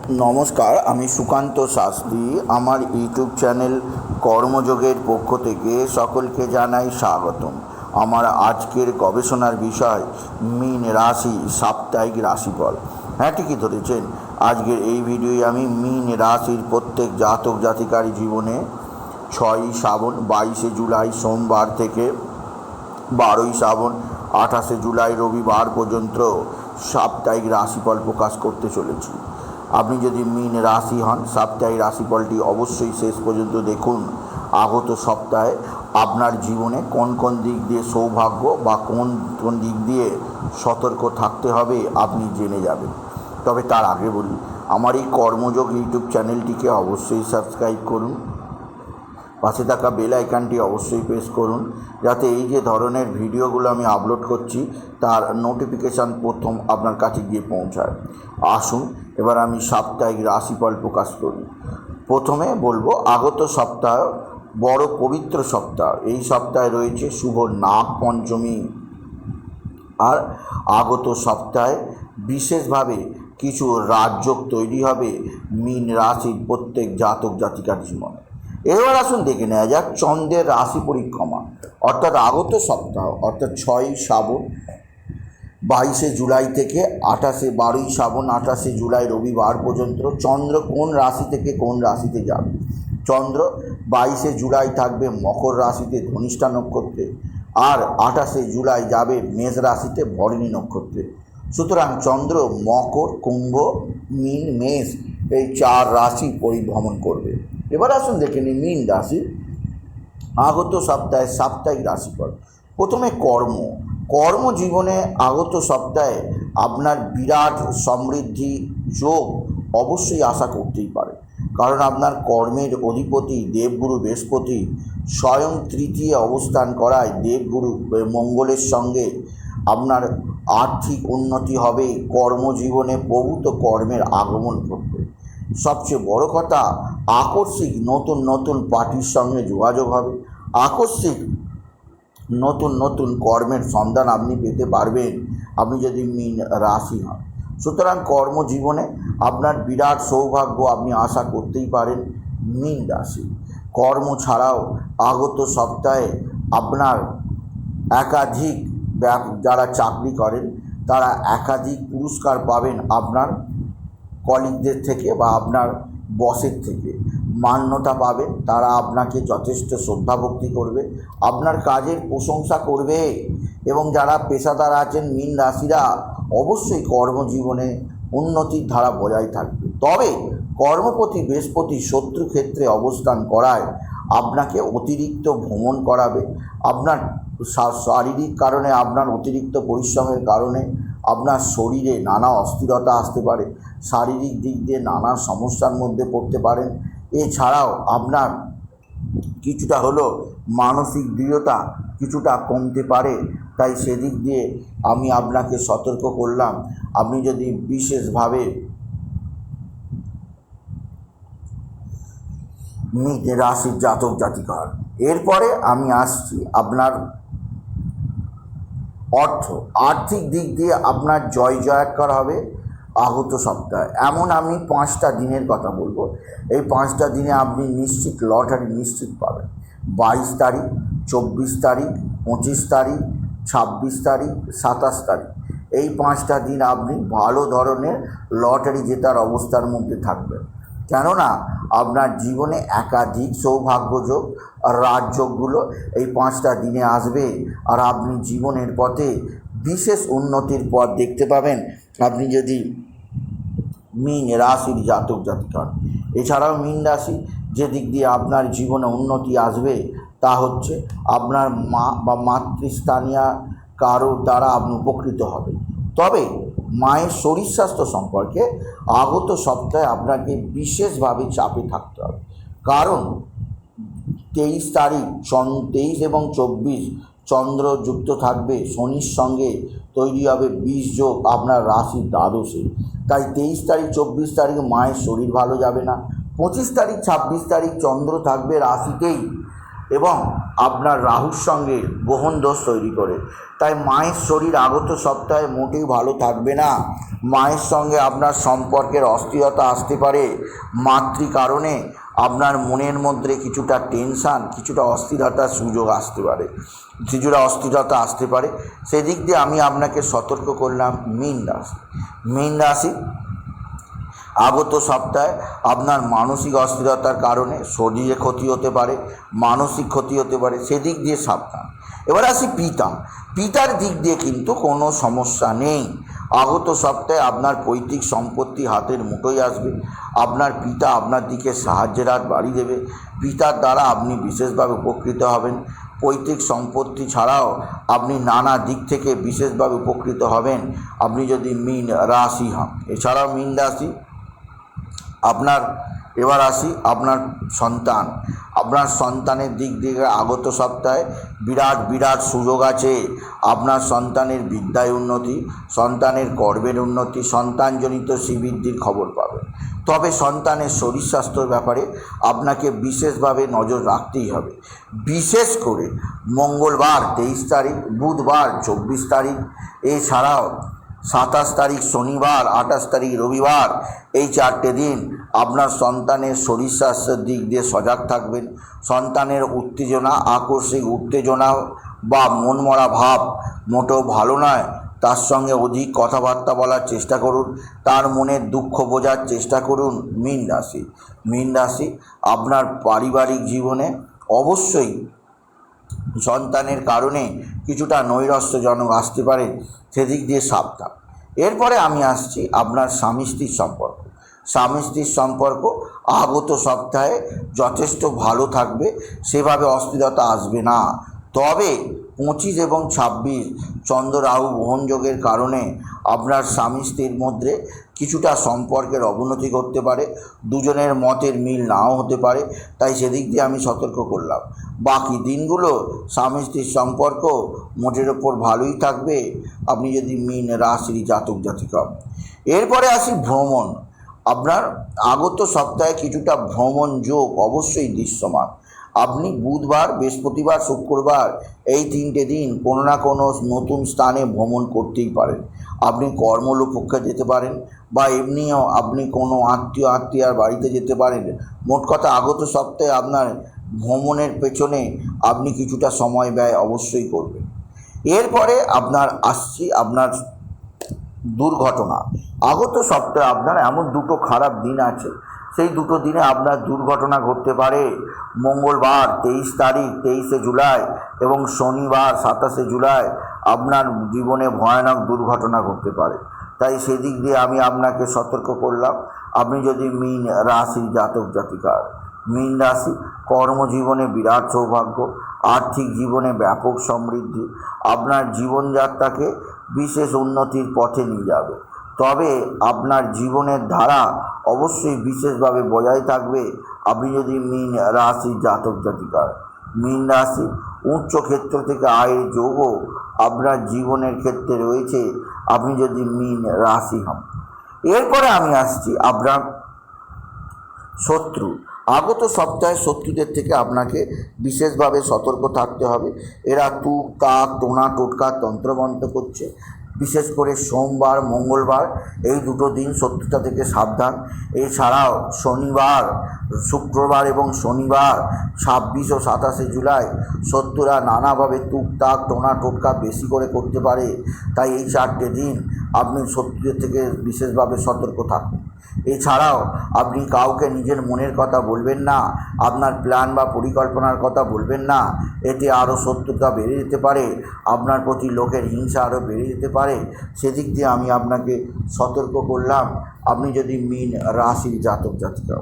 নমস্কার, আমি সুকান্ত শাস্ত্রী। আমার ইউটিউব চ্যানেল কর্মযোগের পক্ষ থেকে সকলকে জানাই স্বাগতম। আমার আজকের গবেষণার বিষয় মীন রাশি সাপ্তাহিক রাশিফল। হ্যাঁ, ঠিকই ধরেছেন। আজকের এই ভিডিওয় আমি মীন রাশির প্রত্যেক জাতক জাতিকার জীবনে 6ই শ্রাবণ 22শে জুলাই সোমবার থেকে 12ই শ্রাবণ 28শে জুলাই রবিবার পর্যন্ত সাপ্তাহিক রাশিফল প্রকাশ করতে চলেছি। আপনি যদি মীন রাশি হন, সাপ্তাহিক রাশিফলটি অবশ্যই শেষ পর্যন্ত দেখুন। আগত সপ্তাহে আপনার জীবনে কোন কোন দিক দিয়ে সৌভাগ্য বা কোন কোন দিক দিয়ে সতর্ক থাকতে হবে আপনি জেনে যাবেন। তবে তার আগে বলি, আমার এই কর্মযোগ ইউটিউব চ্যানেলটিকে অবশ্যই সাবস্ক্রাইব করুন, পাশে থাকা বেল আইকনটি অবশ্যই প্রেস করুন, যাতে এই যে ধরনের ভিডিওগুলো আমি আপলোড করছি তার নোটিফিকেশান প্রথম আপনার কাছে গিয়ে পৌঁছায়। আসুন এবার আমি সাপ্তাহিক রাশিফল প্রকাশ করি। প্রথমে বলবো, আগত সপ্তাহ বড় পবিত্র সপ্তাহ। এই সপ্তাহে রয়েছে শুভ নাগ পঞ্চমী। আর আগত সপ্তাহে বিশেষভাবে কিছু রাজযোগ তৈরি হবে মীন রাশির প্রত্যেক জাতক জাতিকার জীবনে। এবার আসুন দেখে নেওয়া যাক চন্দ্রের রাশি পরিক্রমা, অর্থাৎ আগত সপ্তাহ, অর্থাৎ 6ই শ্রাবণ 22শে জুলাই থেকে 12ই শ্রাবণ 28শে জুলাই রবিবার পর্যন্ত চন্দ্র কোন রাশি থেকে কোন রাশিতে যাবে। চন্দ্র 22শে জুলাই থাকবে মকর রাশিতে ধনিষ্ঠা নক্ষত্রে, আর 28শে জুলাই যাবে মেষ রাশিতে ভরণী নক্ষত্রে। সুতরাং চন্দ্র মকর, কুম্ভ, মীন, মেষ এই 4 রাশি পরিভ্রমণ করবে। এবার আসুন দেখে নিই মীন রাশি আগত সপ্তাহে সাপ্তাহিক রাশিফল। প্রথমে কর্মজীবনে আগত সপ্তাহে আপনার বিরাট সমৃদ্ধি যোগ অবশ্যই আশা করতেই পারে, কারণ আপনার কর্মের অধিপতি দেবগুরু বৃহস্পতি স্বয়ং তৃতীয় অবস্থান করায় দেবগুরু মঙ্গলের সঙ্গে আপনার আর্থিক উন্নতি হবে। কর্মজীবনে প্রভূত কর্মের আগমন ঘটবে। সবচেয়ে বড় কথা, আকস্মিক নতুন নতুন পার্টির সঙ্গে যোগাযোগ হবে। আকস্মিক নতুন নতুন কর্মের সন্ধান আপনি পেতে পারবেন আপনি যদি মীন রাশি হন। সুতরাং কর্মজীবনে আপনার বিরাট সৌভাগ্য আপনি আশা করতেই পারেন মীন রাশি। কর্ম ছাড়াও আগত সপ্তাহে আপনার একাধিক যারা চাকরি করেন তারা একাধিক পুরস্কার পাবেন আপনার কলিগদের থেকে বা আপনার বসের থেকে। মান্যতা পাবেন, তারা আপনাকে যথেষ্ট শ্রদ্ধা ভক্তি করবে, আপনার কাজের প্রশংসা করবে। এবং যারা পেশাদার আছেন মীন রাশিরা, অবশ্যই কর্মজীবনে উন্নতির ধারা বজায় থাকবে। তবে কর্মপতি বৃহস্পতি শত্রু ক্ষেত্রে অবস্থান করায় আপনাকে অতিরিক্ত ভ্রমণ করাবে। আপনার শারীরিক কারণে, আপনার অতিরিক্ত পরিশ্রমের কারণে আপনার শরীরে নানা অস্থিরতা আসতে পারে, শারীরিক দিক দিয়ে নানা সমস্যার মধ্যে পড়তে পারেন। এছাড়াও আপনার কিছুটা হলো মানসিক দৃঢ়তা কিছুটা কমতে পারে। তাই সেদিক দিয়ে আমি আপনাকে সতর্ক করলাম। আপনি যদি বিশেষভাবে মীন রাশির জাতক জাতিকা। এরপরে আমি আসছি আপনার আর্থিক দিক দিয়ে আপনার জয়জয়কার হবে আগত সপ্তাহে। এমন আমি 5টা দিনের কথা বলবো। এই 5টা দিনে আপনি নিশ্চিত লটারি নিশ্চিত পাবেন। 22 তারিখ, 24 তারিখ, 25 তারিখ, 26 তারিখ, 27 তারিখ, এই 5টা দিন আপনি ভালো ধরনের লটারি জেতার অবস্থার মধ্যে থাকবেন। কেননা আপনার জীবনে একাধিক সৌভাগ্যযোগ আর রাজযোগগুলো এই 5টা দিনে আসবে, আর আপনি জীবনের পথে বিশেষ উন্নতির পথ দেখতে পাবেন আপনি যদি মীন রাশির জাতক জাতিকা। এছাড়াও মীন রাশি যে দিক দিয়ে আপনার জীবনে উন্নতি আসবে তা হচ্ছে আপনার মা বা মাতৃস্থানীয় কারোর দ্বারা আপনি উপকৃত হবেন। তবে মায়ের শরীর স্বাস্থ্য সম্পর্কে আগত সপ্তাহে আপনাকে বিশেষভাবে চাপে থাকতে হবে, কারণ 23 তারিখ 23 এবং 24 চন্দ্র যুক্ত থাকবে শনির সঙ্গে, তৈরি হবে 20 যোগ আপনার রাশির দ্বাদশে। তাই 23 তারিখ 24 তারিখ মায়ের শরীর ভালো যাবে না। 25 তারিখ 26 তারিখ চন্দ্র থাকবে রাশিতেই, এবং আপনার রাহুর সঙ্গে গ্রহণ দোষ তৈরি করে। তাই মায়ের শরীর আগত সপ্তাহে মোটেই ভালো থাকবে না। মায়ের সঙ্গে আপনার সম্পর্কের অস্থিরতা আসতে পারে। মাতৃ কারণে আপনার মনের মধ্যে কিছুটা টেনশান, কিছুটা অস্থিরতার সুযোগ আসতে পারে, অস্থিরতা আসতে পারে। সেদিক দিয়ে আমি আপনাকে সতর্ক করলাম। মীন রাশি আগত সপ্তাহে আপনার মানসিক অস্থিরতার কারণে শরীরে ক্ষতি হতে পারে, মানসিক ক্ষতি হতে পারে, সেদিক দিয়ে সাবধান। এবার আসি পিতার দিক দিয়ে কিন্তু কোনো সমস্যা নেই। আগত সপ্তাহে আপনার পৈতৃক সম্পত্তি হাতের মুঠোয় আসবে। আপনার পিতা আপনার দিকে সাহায্যের হাত বাড়িয়ে দেবে। পিতার দ্বারা আপনি বিশেষভাবে উপকৃত হবেন। পৈতৃক সম্পত্তি ছাড়াও আপনি নানা দিক থেকে বিশেষভাবে উপকৃত হবেন আপনি যদি মীন রাশি হন। এছাড়াও মীন রাশি আপনার, এবার আসি আপনার সন্তানের দিক থেকে আগত সপ্তাহে বিরাট সুযোগ আছে। আপনার সন্তানের বিদ্যায় উন্নতি, সন্তানের কর্মের উন্নতি, সন্তানজনিত শ্রীবৃদ্ধির খবর পাবেন। তবে সন্তানের শরীর স্বাস্থ্যের ব্যাপারে আপনাকে বিশেষভাবে নজর রাখতেই হবে। বিশেষ করে মঙ্গলবার 23 তারিখ, বুধবার 24 তারিখ, এছাড়াও 27 তারিখ শনিবার, 28 তারিখ রবিবার, এই 4টে দিন আপনার সন্তানের শরীর স্বাস্থ্যের দিক দিয়ে সজাগ থাকবেন। সন্তানের উত্তেজনা, আকস্মিক উত্তেজনা বা মনমরা ভাব মোটেও ভালো নয়। তার সঙ্গে অধিক কথাবার্তা বলার চেষ্টা করুন, তার মনের দুঃখ বোঝার চেষ্টা করুন। মীন রাশি আপনার পারিবারিক জীবনে অবশ্যই সন্তানের কারণে কিছুটা নৈরাশ্যজনক আসতে পারে, সেদিক দিয়ে সাবধান। এরপরে আমি আসছি আপনার স্বামী স্ত্রীর সম্পর্ক আগত সপ্তাহে যথেষ্ট ভালো থাকবে, সেভাবে অস্থিরতা আসবে না। তবে 25 এবং 26 চন্দ্র রাহু গ্রহণযোগের কারণে আপনার স্বামী স্ত্রীর মধ্যে কিছুটা সম্পর্কের অবনতি করতে পারে, দুজনের মতের মিল নাও হতে পারে। তাই সেদিক দিয়ে আমি সতর্ক করলাম। বাকি দিনগুলো স্বামী স্ত্রীর সম্পর্ক মোটের ওপর ভালোই থাকবে আপনি যদি মীন রাশির জাতক জাতিকা। এরপরে আসি ভ্রমণ। আপনার আগত সপ্তাহে কিছুটা ভ্রমণ যোগ অবশ্যই দৃশ্যমান। আপনি বুধবার, বৃহস্পতিবার, শুক্রবার এই 3টে দিন কোনো না কোনো নতুন স্থানে ভ্রমণ করতেই পারেন। আপনি কর্মলোপক্ষে যেতে পারেন বা এমনিও আপনি কোনো আত্মীয়ার বাড়িতে যেতে পারেন। মোট কথা আগত সপ্তাহে আপনার ভ্রমণের পেছনে আপনি কিছুটা সময় ব্যয় অবশ্যই করবেন। এরপরে আপনার দুর্ঘটনা। আগত সপ্তাহে আপনার এমন দুটো খারাপ দিন আছে, সেই দুটো দিনে আপনার দুর্ঘটনা ঘটতে পারে। মঙ্গলবার 23 তারিখ, 23শে জুলাই এবং শনিবার 27শে জুলাই আপনার জীবনে ভয়ানক দুর্ঘটনা ঘটতে পারে। তাই সেদিক দিয়ে আমি আপনাকে সতর্ক করলাম। আপনি যদি মীন রাশির জাতক জাতিকার, মীন রাশি কর্মজীবনে বিরাট সৌভাগ্য, আর্থিক জীবনে ব্যাপক সমৃদ্ধি, আপনার জীবনযাত্রাকে বিশেষ উন্নতির পথে নিয়ে যাবে। তবে আপনার জীবনের ধারা অবশ্যই বিশেষভাবে বজায় থাকবে আপনি যদি মীন রাশির জাতক জাতিকার। মীন রাশি উচ্চ ক্ষেত্র থেকে আয়ের যোগও আপনার জীবনের ক্ষেত্রে রয়েছে আপনি যদি মীন রাশি হন। এরপরে আমি আসছি আপনার শত্রু। আগত সপ্তাহে শত্রুদের থেকে আপনাকে বিশেষভাবে সতর্ক থাকতে হবে। এরা তুক তাক টোনা টোটকা তন্ত্রমন্ত্র করছে। বিশেষ করে সোমবার, মঙ্গলবার এই দুটো দিন শত্রুতা থেকে সাবধান। এছাড়াও শনিবার, শুক্রবার এবং শনিবার 26 ও 27শে জুলাই শত্রুরা নানাভাবে তুকতাক টোনা টোটকা বেশি করে করতে পারে। তাই এই 4টে দিন আপনি শত্রুদের থেকে বিশেষভাবে সতর্ক থাকুন। এছাড়াও আপনি কাউকে নিজের মনের কথা বলবেন না, আপনার প্ল্যান বা পরিকল্পনার কথা বলবেন না। এতে আরও শত্রুতা বেড়ে যেতে পারে, আপনার প্রতি লোকের হিংসা আরও বেড়ে যেতে পারে। সেদিক দিয়ে আমি আপনাকে সতর্ক করলাম আপনি যদি মীন রাশির জাতক জাতিকা।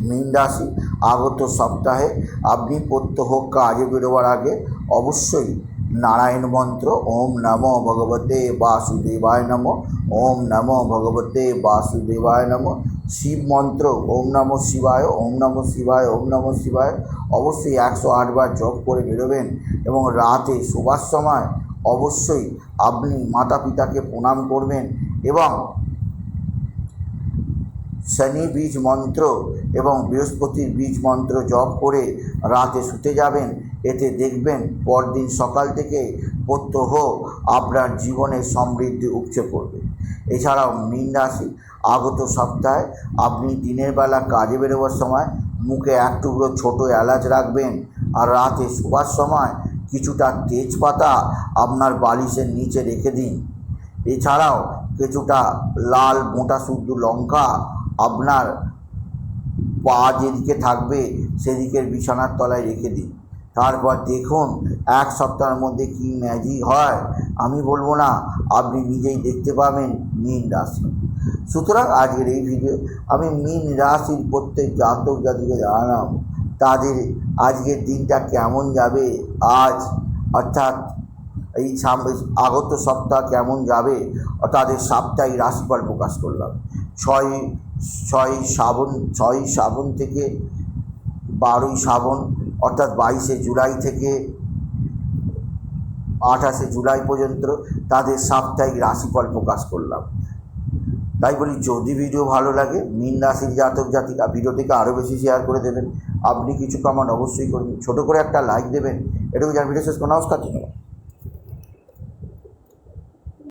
মীন রাশি আগত সপ্তাহে আপনি প্রত্যহ কাজে বেরোবার আগে অবশ্যই নারায়ণ মন্ত্র ওম নমো ভগবতে বাসুদেবায় নমঃ, ওম নমো ভগবতে বাসুদেবায় নমঃ, শিব মন্ত্র ওম নমঃ শিবায়, ওম নমঃ শিবায়, ওম নমঃ শিবায় অবশ্যই 108 বার জপ করে বেরোবেন। এবং রাতে শোবার সময় অবশ্যই আপনি মাতা পিতাকে প্রণাম করবেন এবং শনি বীজ মন্ত্র এবং বৃহস্পতির বীজ মন্ত্র জপ করে রাতে শুতে যাবেন। এতে দেখবেন পরদিন সকাল থেকে প্রত্যহ আপনার জীবনে সমৃদ্ধি উপচে পড়বে। এছাড়াও মীন রাশি, আগত সপ্তাহে আপনি দিনের বেলা কাজে বেরোবার সময় মুখে এক টুকরো ছোটো এলাচ রাখবেন, আর রাতে শোবার সময় কিছুটা তেজপাতা আপনার বালিশের নিচে রেখে দিন। এছাড়াও কিছুটা লাল মোটা শুদ্ধ লঙ্কা আপনার পা যেদিকে থাকবে সেদিকের বিছানার তলায় রেখে দিন। তারপর দেখুন এক সপ্তাহের মধ্যে কী ম্যাজিক হয়। আমি বলবো না, আপনি নিজেই দেখতে পাবেন মীন রাশি। সুতরাং আজকের এই ভিডিও আমি মীন রাশির প্রত্যেক জাতক জাতিকে জানালাম তাদের আজকের দিনটা কেমন যাবে, আজ অর্থাৎ এই আগত সপ্তাহ কেমন যাবে, তাদের সাপ্তাহিক রাশিফল প্রকাশ করলাম। ছয়ই শ্রাবণ থেকে 12ই শ্রাবণ অর্থাৎ 22শে জুলাই থেকে 28শে জুলাই পর্যন্ত তাদের সাপ্তাহিক রাশিফল প্রকাশ করলাম। তাই বলি, যদি ভিডিও ভালো লাগে মীন রাশির জাতক জাতিকা ভিডিওটিকে আরও বেশি শেয়ার করে দেবেন। আপনি কিছু কমেন্ট অবশ্যই করবেন, ছোটো করে একটা লাইক দেবেন। এটুকু জান ভিডিও শেষ করুন। নমস্কার।